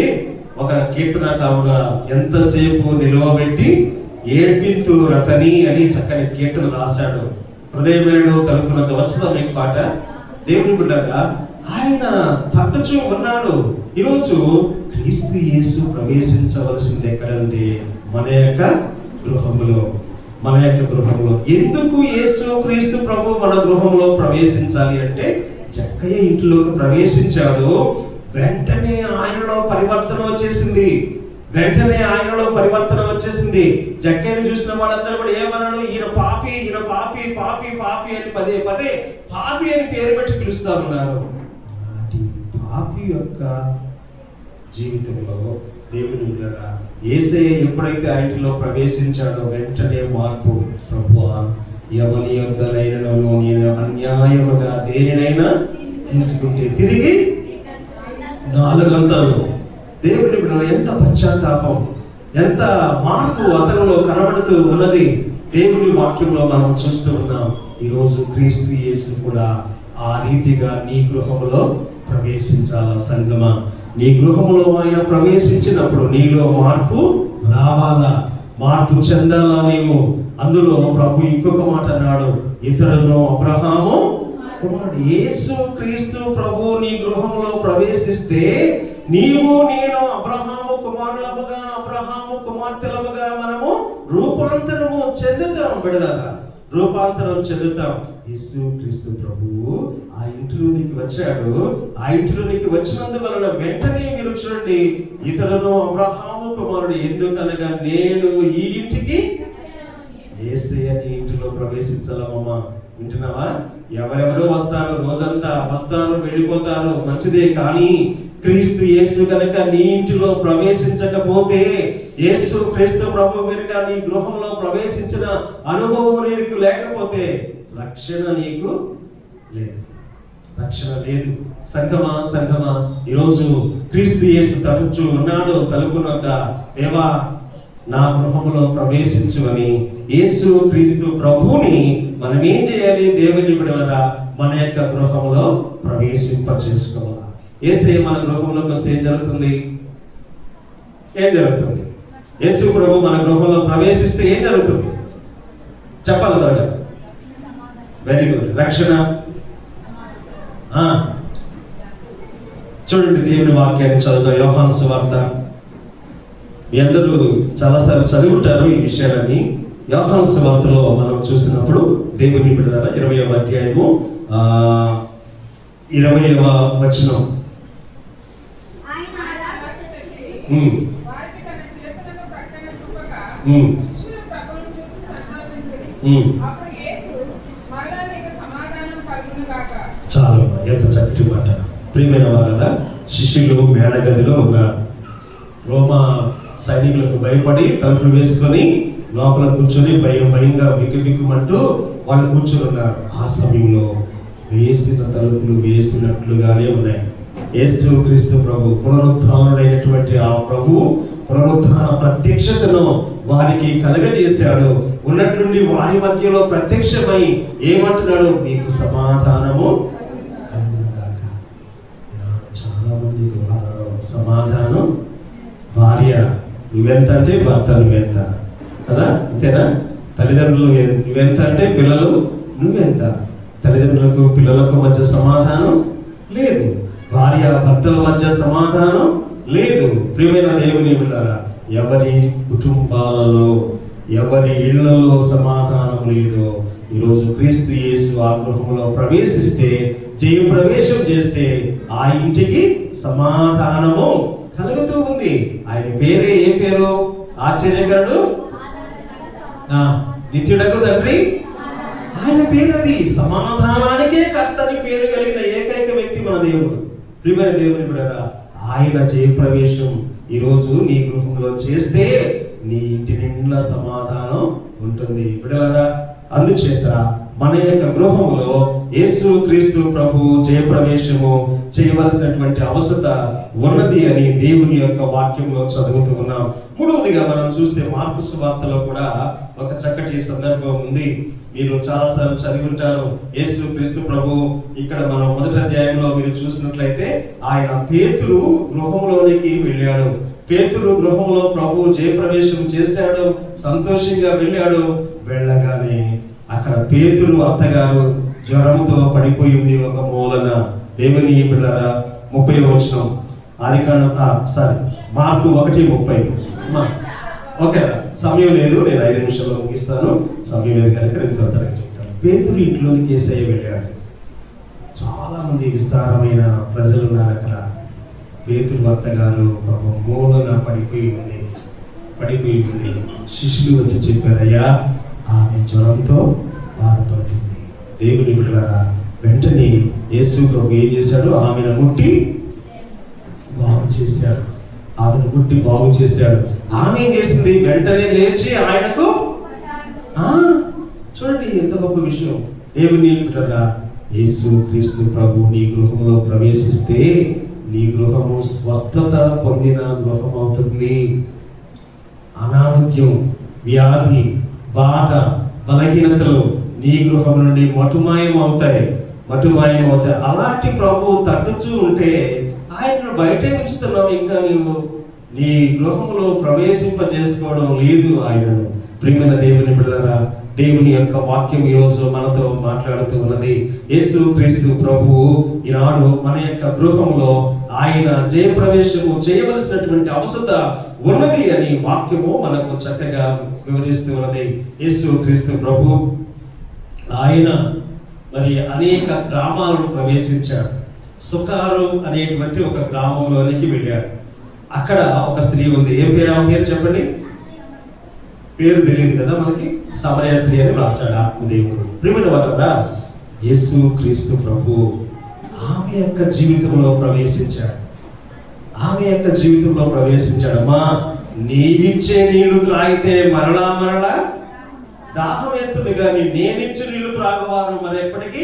ఒక కీర్తనకారుడు ఎంతసేపు నిలువబెట్టి ఏడ్పింతు రతని అని చక్కని కీర్తన రాశాడు. హృదయమేడు తలుపునంత వస్తుందా మీకు పాట? దేవుని బిడ్డగా ఆయన తట్టుచూ ఉన్నాడు. ఈరోజు క్రీస్తు యేసు ప్రవేశించవలసింది ఎక్కడంటే మన యొక్క గృహంలో. మన యొక్క గృహంలో. ఎందుకు యేసు క్రీస్తు ప్రభు మన గృహంలో ప్రవేశించాలి అంటే, జక్కయ్య ఇంట్లోకి ప్రవేశించాడు, వెంటనే ఆయనలో పరివర్తన వచ్చేసింది. వెంటనే ఆయనలో పరివర్తన వచ్చేసింది. జక్కయ్యను చూసిన వాళ్ళందరూ కూడా ఏమన్నాడు? ఈయన పాపి, ఈయన పాపి, పాపి, పాపి అని పదే పదే పాపి అని పేరు పెట్టి పిలుస్తా ఉన్నారు. అలాంటి పాపి యొక్క జీవితంలో దేవుని బిడ్డలారా, యేసయ్య ఎప్పుడైతే ఆ ఇంటిలో ప్రవేశించాడో వెంటనే మార్పు. ప్రభువా, ఎవరి యొద్దనైనను నేను అన్యాయముగా దేనినైనా తీసుకుంటే తిరిగి 4 గంటలు. దేవుని బిడ్డల ఎంత పశ్చాత్తాపం, ఎంత మార్పు అతనిలో కనబడుతూ ఉన్నది దేవుని వాక్యంలో మనం చూస్తూ ఉన్నాం. ఈరోజు క్రీస్తు యేసు కూడా ఆ రీతిగా నీ గృహంలో ప్రవేశించాలా సంగమా? నీ గృహంలో ఆయన ప్రవేశించినప్పుడు నీలో మార్పు రావాలా, మార్పు చెందాలా నీవు. అందులో ప్రభు ఇంకొక మాట అన్నాడు, ఇతడును అబ్రహాము కుమారుడు. యేసు క్రీస్తు ప్రభు నీ గృహంలో ప్రవేశిస్తే నీవు నేను అబ్రహాము కుమారులముగా, అబ్రహాము కుమార్తెలముగా మనము రూపాంతరము చెందుతాం. బిడ్డలారా, రూపాంతరం చెందుతాం. యేసు క్రీస్తు ప్రభువు ఆ ఇంటిలోనికి వచ్చాడు. ఆ ఇంటిలోనికి వచ్చినందువలన వెంటనే మీరు చూడండి, ఇతరులను అబ్రహాము కుమారుడు ఎందుకనగా నేను ఈ ఇంటికి యేసయ్య నీ ఇంటిలో ప్రవేశించాలమ్మా. వింటున్నావా? ఎవరెవరో వస్తారు, రోజంతా వస్తారు, వెళ్ళిపోతారు, మంచిదే. కానీ క్రీస్తు యేసు కనుక నీ ఇంటిలో ప్రవేశించకపోతే, యేసు క్రీస్తు ప్రభు కనుక నీ గృహంలో ప్రవేశించిన అనుభవం నీకు లేకపోతే రక్షణ నీకు లేదు, రక్షణ లేదు. సంఘమా ఈరోజు క్రీస్తు యేసు తలుచు ఉన్నాడు తలుపునొద్ద. దేవా నా గృహంలో ప్రవేశించు అని యేసు క్రీస్తు ప్రభువుని మనం ఏం చేయాలి? దేవుని బిడ్డలారా, మన యొక్క గృహంలో ప్రవేశింప చేసుకోవాలి. యేసయ్య మన గృహంలోకి వస్తే ఏం జరుగుతుంది? యేసు ప్రభు మన గృహంలో ప్రవేశిస్తే ఏం జరుగుతుంది? చెప్పాలి త్వరగా. Very good. రక్షణ. చూడండి, దేవుని వాక్యాన్ని చదువుతాం. యోహాను సువార్త మీ అందరూ చాలాసార్లు చదువుంటారు ఈ విషయాలని. యోహాను సువార్తలో మనం చూసినప్పుడు దేవుని బిడ్డలారా 20వ అధ్యాయము 20వ వచనం. చాలు, ఎంత చక్కటి మాట. ప్రియమైన వాళ్ళ శిష్యులు మేడగదిలో ఉన్నారు. రోమా సైనికులకు భయపడి తలుపులు వేసుకొని లోపల కూర్చొని భయంగా బిక్కుమంటూ వాళ్ళు కూర్చొని ఉన్నారు. ఆ సమయంలో వేసిన తలుపులు వేసినట్లుగానే ఉన్నాయి. యేసు క్రీస్తు ప్రభు పునరుత్థానుడైనటువంటి ఆ ప్రభువు పునరుత్థాన ప్రత్యక్షతను వారికి కలగజేశాడు. ఉన్నట్లుండి వారి మధ్యలో ప్రత్యక్షమై ఏమంటున్నాడు? మీకు సమాధానము కలుగునుగాక. చాలా మంది గృహాలలో సమాధానం, భార్య నువ్వెంత అంటే భర్త నువ్వెంత కదా, అంతేనా? తల్లిదండ్రులు నువ్వెంత అంటే పిల్లలు నువ్వెంత. తల్లిదండ్రులకు పిల్లలకు మధ్య సమాధానం లేదు, భార్య భర్తల మధ్య సమాధానం లేదు. ప్రియమైన దేవుని బిడ్డలారా, ఎవరి కుటుంబాలలో ఎవరి ఇళ్లలో సమాధానం లేదో ఈరోజు క్రీస్తు యేసు ఆ గృహంలో ప్రవేశిస్తే, జయప్రవేశం చేస్తే ఆ ఇంటికి సమాధానము కలుగుతూ ఉంది. ఆయన పేరే ఏ పేరు? ఆశ్చర్యకరుడు, నిత్యుడకు తండ్రి. ఆయన పేరు అది. సమాధానానికే కర్తని పేరు కలిగిన ఏకైక వ్యక్తి మన దేవుడు. ప్రియమైన దేవుని బిడ్డలారా, ఆయన జయప్రవేశం ఈరోజు నీ గృహంలో చేస్తే నీ ఇంటి నిండా సమాధానం ఉంటుంది బిడ్డలారా. అందుచేత మన యొక్క గృహంలో యేసు క్రీస్తు ప్రభు జయప్రవేశము చేయవలసినటువంటి అవసరత ఉన్నది అని దేవుని యొక్క వాక్యంలో చదువుతూ ఉన్నాం. మూడవదిగా మనం చూస్తే మార్కు సువార్తలో కూడా ఒక చక్కటి సందర్భం ఉంది. మీరు చాలాసార్లు చదివి ఉంటారు. యేసు క్రీస్తు ప్రభు ఇక్కడ మనం మొదటి అధ్యాయంలో మీరు చూసినట్లయితే ఆయన పేతురు గృహంలోనికి వెళ్ళాడు. పేతురు గృహంలో ప్రభు జయప్రవేశం చేశాడు, సంతోషంగా వెళ్ళాడు. వెళ్ళగానే అక్కడ పేతురు అత్తగారు జ్వరంతో పడిపోయింది ఒక మూలన. దేవుని బిడ్డలారా 30వ వచనం మార్కు 1:30. ఓకే, సమయం లేదు, నేను 5 నిమిషాల్లో ముగిస్తాను. సమయం లేదు కనుక నేను త్వరగా చెప్తాను. పేతురు ఇంట్లోనికి యేసయ్య వెళ్ళాడు. చాలా మంది విస్తారమైన ప్రజలు ఉన్నారు అక్కడ. పేతురు అత్తగారు మూలన పడిపోయి ఉంది. శిష్యులు వచ్చి చెప్పారు, అయ్యా ఆమె జ్వరంతో బాధపడుతుంది. దేవుని బిడ్డలారా, వెంటనే యేసు ప్రభు ఏం చేశాడు? ఆమెను ముట్టి బాగు చేశాడు. ఆమె ఏం చేసింది? వెంటనే లేచి ఆయనకు. చూడండి ఎంత గొప్ప విషయం. దేవుని బిడ్డలారా, యేసు క్రీస్తు ప్రభు నీ గృహంలో ప్రవేశిస్తే నీ గృహము స్వస్థత పొందిన గృహం అవుతుంది. అనారోగ్యం, వ్యాధి, బాధ, బలహీనతలు నీ గృహం నుండి మటుమాయం అవుతాయి. అలాంటి ప్రభువు తగ్గుతూ ఉంటే ఆయనను బయటే ఉంచుతున్నావు, ఇంకా నీవు నీ గృహంలో ప్రవేశింపజేసుకోవడం లేదు ఆయనను. ప్రియమైన దేవుని బిడ్డలారా, దేవుని యొక్క వాక్యం ఈరోజు మనతో మాట్లాడుతూ ఉన్నది. యేసు క్రీస్తు ప్రభువు ఈనాడు మన యొక్క గృహంలో ఆయన జయప్రవేశము చేయవలసినటువంటి అవసరత ఉన్నది అని వాక్యము మనకు చక్కగా వివరిస్తూ ఉన్నది. యేసు క్రీస్తు ప్రభు ఆయన మరి అనేక గ్రామాలను ప్రవేశించాడు. సుకారు అనేటువంటి ఒక గ్రామంలోనికి వెళ్ళాడు. అక్కడ ఒక స్త్రీ ఉంది. ఏం పేరు ఆమె పేరు చెప్పండి? పేరు తెలియదు కదా మనకి. సమరయ స్త్రీ అని రాశాడు ఆత్మదేవుడు. ప్రియమైన వారా, యేసు క్రీస్తు ప్రభు ఆమె యొక్క జీవితంలో ప్రవేశించాడు. అమ్మా, నీవిచ్చే నీళ్లు త్రాగితే మరలా దాహం వేస్తుంది, కానీ నేనిచ్చే నీళ్లు త్రాగవారు మరి ఎప్పటికీ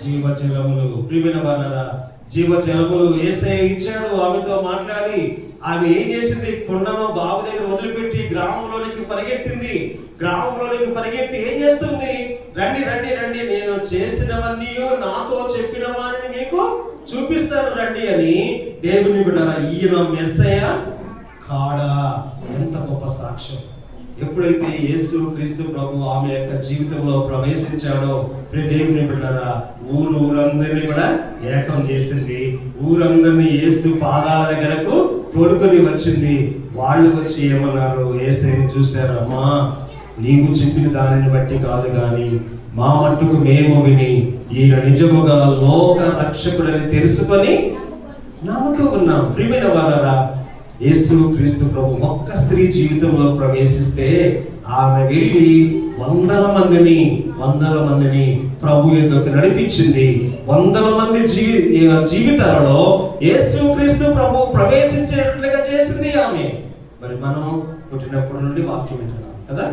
జీవజలములు. ప్రియమైన వారా, జీవజలములు యేసయ్య ఇచ్చాడు. ఆమెతో మాట్లాడి ఆమె ఏం చేసింది? కొండను బాబు దగ్గర వదిలిపెట్టి గ్రామంలోనికి పరిగెత్తి ఏం చేస్తుంది? రండి, నేను చేసినవన్నీ నాతో చెప్పిన వారిని మీకు చూపిస్తాను రండి అని. దేవుని బిడ్డలారా, ఈయన మెస్సయ్య కాడా? ఎంత గొప్ప సాక్ష్యం! ఎప్పుడైతే యేసు క్రీస్తు ప్రభు ఆమె యొక్క జీవితంలో ప్రవేశించాడో, దేవుని బిడ్డలారా, ఊరందరినీ కూడా ఏకం చేసింది. ఊరందరినీ యేసు పాదాల దగ్గరకు తోడుకొని వచ్చింది. వాళ్ళు వచ్చి ఏమన్నారు? యేసయ్యని చూశారు. అమ్మా, నీవు చెప్పిన దానిని బట్టి కాదు, కానీ మా మట్టుకు మేము విని ఈయన నిజముగా లోక రక్షకుడని తెలుసుకొని నమ్ముతూ ఉన్నాం. ప్రియమైన వారారా, యేసు క్రీస్తు ప్రభు ఒక్క స్త్రీ జీవితంలో ప్రవేశిస్తే ఆమె వెళ్ళి వందల మందిని ప్రభు ఎదుకు నడిపించింది. వందల మంది జీవితాలలో యేసు క్రీస్తు ప్రభు ప్రవేశించేట్లుగా చేసింది ఆమె. మరి మనం పుట్టినప్పటి నుండి వాక్యం వింటున్నాం కదా,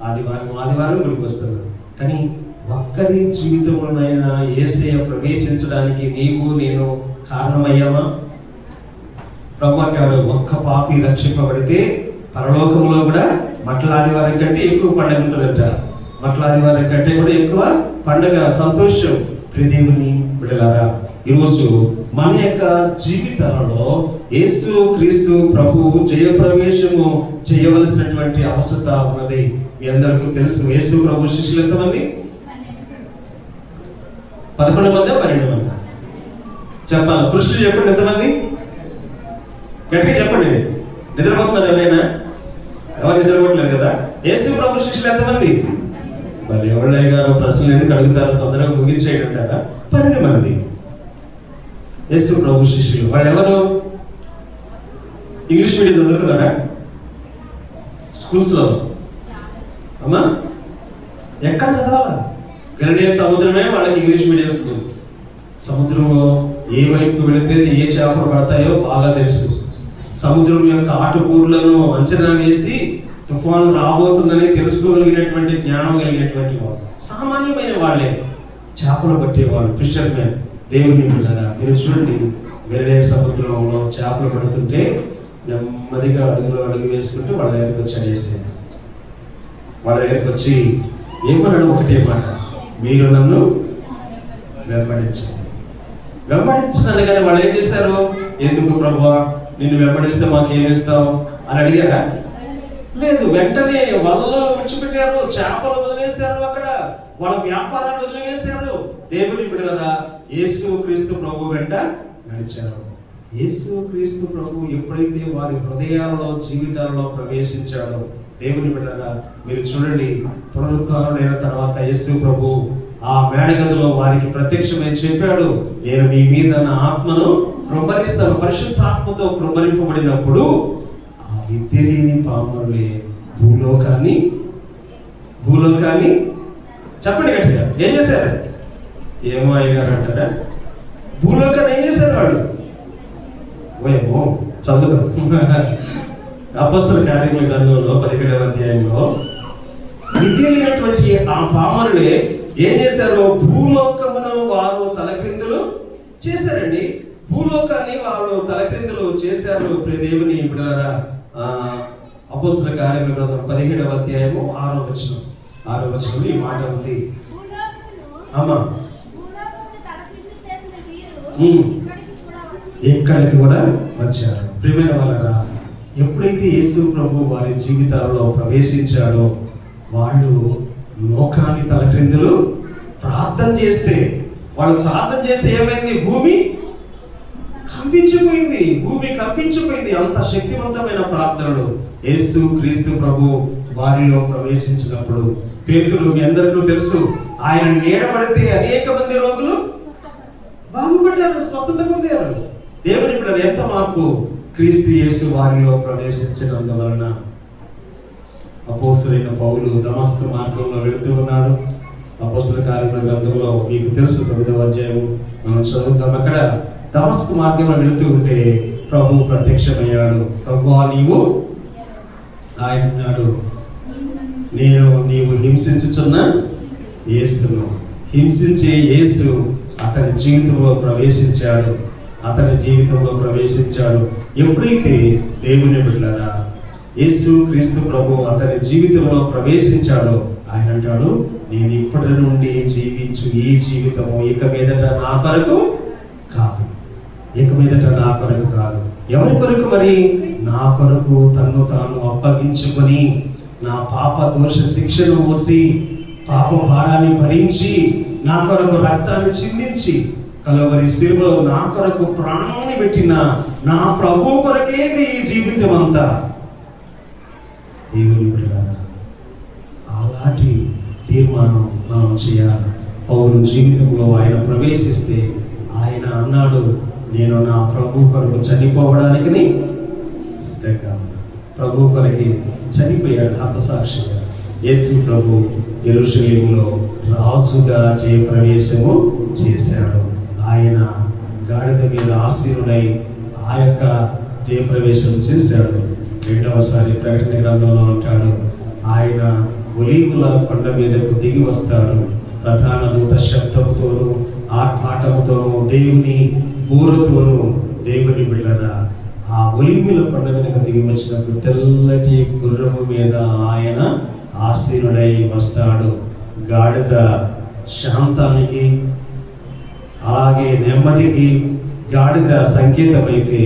ఆదివారం గుడికి వస్తున్నాం. కానీ ఒక్కరి జీవితంలోనైనా యేసయ్య ప్రవేశించడానికి నీవు నేను కారణమయ్యామా? ప్రభు అంటాడు, ఒక్క పాపి రక్షింపబడితే పరలోకంలో కూడా మట్ల ఆదివారం కంటే ఎక్కువ పండుగ ఉంటుందంట. మట్ల ఆదివారం కంటే కూడా ఎక్కువ పండుగ, సంతోషం. దేవుని బిడ్డలారా, ఈరోజు మన యొక్క జీవితాలలో యేసు క్రీస్తు ప్రభు జయప్రవేశము చేయవలసినటువంటి అవసరత ఉన్నది. మీ అందరికీ తెలుసు. యేసు ప్రభు శిష్యులు ఎంతమంది? 11 మంది, 12 మంది చెప్పాలి. పురుషులు చెప్పండి, ఎంతమంది? గట్టిగా చెప్పండి. నిద్రపోతున్నారు ఎవరైనా? ఎవరు నిద్రపోవట్లేదు కదా? యేసు ప్రభు శిష్యులు ఎంతమంది? మరి ఎవరయ్య గారు ప్రశ్నలు ఎందుకు అడుగుతారో, తొందరగా ముగించేయండి అంటారా? 12 మంది యేసు ప్రభు శిష్యులు. వాళ్ళు ఎవరు? ఇంగ్లీష్ మీడియం చదువుతున్నారా? స్కూల్స్ లో? అమ్మా, ఎక్కడ చదవాలా? గలిలయ సముద్రమే వాళ్ళకి ఇంగ్లీష్ మీడియం స్కూల్. సముద్రంలో ఏ వైపు వెళితే ఏ చేపలు పడతాయో బాగా తెలుసు. సముద్రం యొక్క ఆటుపోట్లను అంచనా వేసి తుఫాను రాబోతుందని తెలుసుకోగలిగినటువంటి జ్ఞానం కలిగినటువంటి వాళ్ళు, సామాన్యమైన వాళ్ళే చేపలు పట్టేవాళ్ళు, ఫిషర్మెన్. దేవుని బిడ్డలారా, మీరు చూడండి, గలిలయ సముద్రంలో చేపలు పడుతుంటే నెమ్మదిగా అడుగు వేసుకుంటూ వాళ్ళ దగ్గరికి వచ్చి అడిగేసేది. వాళ్ళ దగ్గరికి వచ్చి ఏమన్నాడు? ఒకటే మాట, మీరు నన్ను వెంబడించండి. కానీ వాళ్ళు ఏం చేశారు? ఎందుకు ప్రభువా, నిన్ను వెంబడిస్తే మాకు ఏమిస్తావు అని అడిగారా? లేదు. వెంటనే వలలో విడిచిపెట్టారు, చేపలు వదిలేశారు, అక్కడ వాళ్ళ వ్యాపారాన్ని వదిలివేశారు. దేవుని బిడ్డలారా, యేసు క్రీస్తు ప్రభు వెంట నడిచారు. యేసు క్రీస్తు ప్రభు ఎప్పుడైతే వారి హృదయాలలో, జీవితాలలో ప్రవేశించాడో, దేవుని బిడ్డలారా, మీరు చూడండి, పునరుత్థానుడైన తర్వాత యేసు ప్రభు ఆ మేడగదిలో వారికి ప్రత్యక్షమై చెప్పాడు, నేను మీ మీద నా ఆత్మను కృంభరిస్తాను. పరిశుద్ధాత్మతో కృంభరింపబడినప్పుడు ఆ విద్యలేని పాములే భూలోకాన్ని చెప్పండి గట్టిగా, ఏం చేశారు? ఏమో అయ్యగారు అంటారా? భూలోకాన్ని ఏం చేశారు వాళ్ళు? ఏమో చదువుతాం. అపొస్తలుల కార్యముల గ్రంథంలో 17వ అధ్యాయంలో విద్య లేనటువంటి ఆ పామరులే ఏం చేశారు? భూలోకమును వారు తలక్రిందులు చేశారండి. భూలోకాన్ని వాళ్ళు తలక్రిందులు చేశారు. దేవుని బిడ్డలారా, అపొస్తలుల కార్యముల గ్రంథం 17వ అధ్యాయము 6వ వచనం ఈ మాట ఉంది. అమ్మా, ఇక్కడికి కూడా వచ్చారు. ప్రియమైన వాళ్ళరా, ఎప్పుడైతే యేసు ప్రభు వారి జీవితాల్లో ప్రవేశించాడో, వాళ్ళు లోకాన్ని తలక్రిందులు ప్రార్థన చేస్తే ఏమైంది? భూమి కంపించిపోయింది, భూమి కంపించిపోయింది. అంత శక్తివంతమైన ప్రార్థనలు యేసు క్రీస్తు ప్రభు వారిలో ప్రవేశించినప్పుడు పేతురు, మీ అందరికీ తెలుసు, ఆయన నీడబడితే అనేక మంది రోగులు బాగుపడ్డారు, స్వస్థత పొందారు. దేవుని బిడ్డలు ఎంత మార్పు క్రీస్తు యేసు వారిలో ప్రవేశించినందువలన. అపోస్తలుడైన పౌలు దమస్కు మార్గంలో వెళుతూ ఉన్నాడు. అపోస్తల కార్యముల గ్రంథంలో మీకు తెలుసు 9వ అధ్యాయము మనం చదువుతాం. అక్కడ దమస్కు మార్గంలో వెళుతూ ఉంటే ప్రభు ప్రత్యక్షమయ్యాడు. ప్రభువా నీవు, ఆయన అన్నాడు, నీవు హింసించుచున్న యేసును. హింసించే యేసు అతని జీవితంలో ప్రవేశించాడు. ఎప్పుడైతే దేవుని బిడ్డలారా యేసు క్రీస్తు ప్రభు అతని జీవితంలో ప్రవేశించాడో ఆయన అంటాడు, నేను ఇప్పటి నుండి జీవించు ఈ జీవితము ఇక మీదట నా కొరకు కాదు. ఎవరి కొరకు? మరి నా కొరకు తన్ను తాను అప్పగించుకొని నా పాప దోష శిక్షను మోసి పాప భారాన్ని భరించి నా కొరకు రక్తాన్ని చిందించి కలువరి శిలువలో నా కొరకు ప్రాణాన్ని పెట్టిన నా ప్రభు కొరకే ఈ జీవితం అంతా. దేవుని బిడ్డలారా, అలాంటి తీర్మానం మనం చేయాలి. పౌలు జీవితంలో ఆయన ప్రవేశిస్తే ఆయన అన్నాడు, నేను నా ప్రభు కొరకు చనిపోవడానికి సిద్ధంగా ఉన్నా. ప్రభు కొరకి చనిపోయాడు హతసాక్షిగా. యేసు ప్రభు యెరూషలేములో రాజుగా జయప్రవేశము చేశాడు. ఆయన గాడిద మీద ఆసీనుడై ఆ యొక్క జయప్రవేశం చేశాడు. రెండవసారి ప్రకటన గ్రంథంలో అంటాడు, ఆయన ఒలీవల కొండ మీదకు దిగి వస్తాడు. ప్రధాన దూత శబ్దంతోనూ ఆర్భాటంతోనూ దేవుని బూరతోనూ. దేవుని బిడ్డలారా, ఆ ఒలీవల కొండ మీదకు దిగి వచ్చినప్పుడు తెల్లటి గుర్రము మీద ఆయన ఆసీనుడై వస్తాడు. గాడిద శాంతానికి అలాగే నెమ్మదికి గాడిద సంకేతమైతే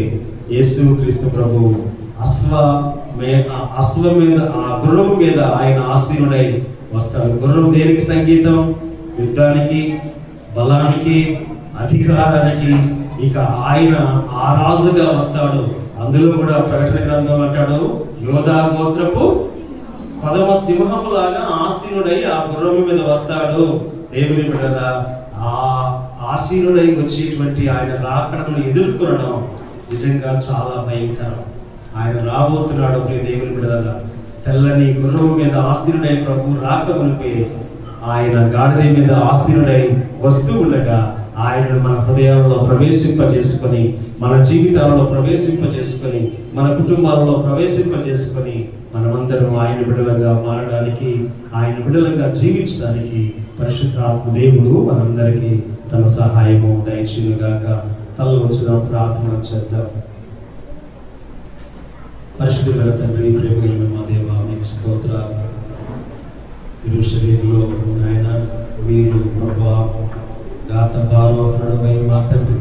యేసు క్రీస్తు ప్రభు అశ్వ మీద ఆ గుర్రం మీద ఆయన ఆసీనుడై వస్తాడు. గుర్రం దేనికి సంకేతం? యుద్ధానికి, బలానికి, అధికారానికి. ఇక ఆయన ఆ రాజుగా వస్తాడు. అందులో కూడా ప్రకటన గ్రంథం అంటాడు, యోధా గోత్రపు పదమ సింహములాగా ఆసీనుడై ఆ గుర్రం మీద వస్తాడు. దేవుని బిడ్డలారా, ఆ ఆసీనుడై వచ్చేటువంటి ఆయన రాకడను ఎదుర్కొనడం నిజంగా చాలా భయంకరం. ఆయన రాబోతున్నాడు. దేవుని బిడ్డలారా, తెల్లని గుర్రం మీద ఆసీనుడై ప్రభు రాకమునిపే ఆయన గాడిద మీద ఆసీనుడై వస్తూ ఉండగా ఆయనను మన హృదయాలలో ప్రవేశింపజేసుకొని, మన జీవితాలలో ప్రవేశింపజేసుకొని, మన కుటుంబాలలో ప్రవేశింపజేసుకొని మనమందరం ఆయన బిడ్డలుగా మారడానికి, ఆయన బిడ్డలుగా జీవించడానికి పరిశుద్ధాత్మ దేవుడు మనందరికీ తన సహాయము దయచేయుగాక. తల వచ్చిన ప్రార్థన చేద్దాం. పరిశుద్ధుల తండ్రి, ప్రేమగలిగిన మా దేవా, మీకు స్తోత్రాలు. యెరూషలేములో ఆయన మీరు ప్రభా గాత భారోహరణమై మా తండ్రి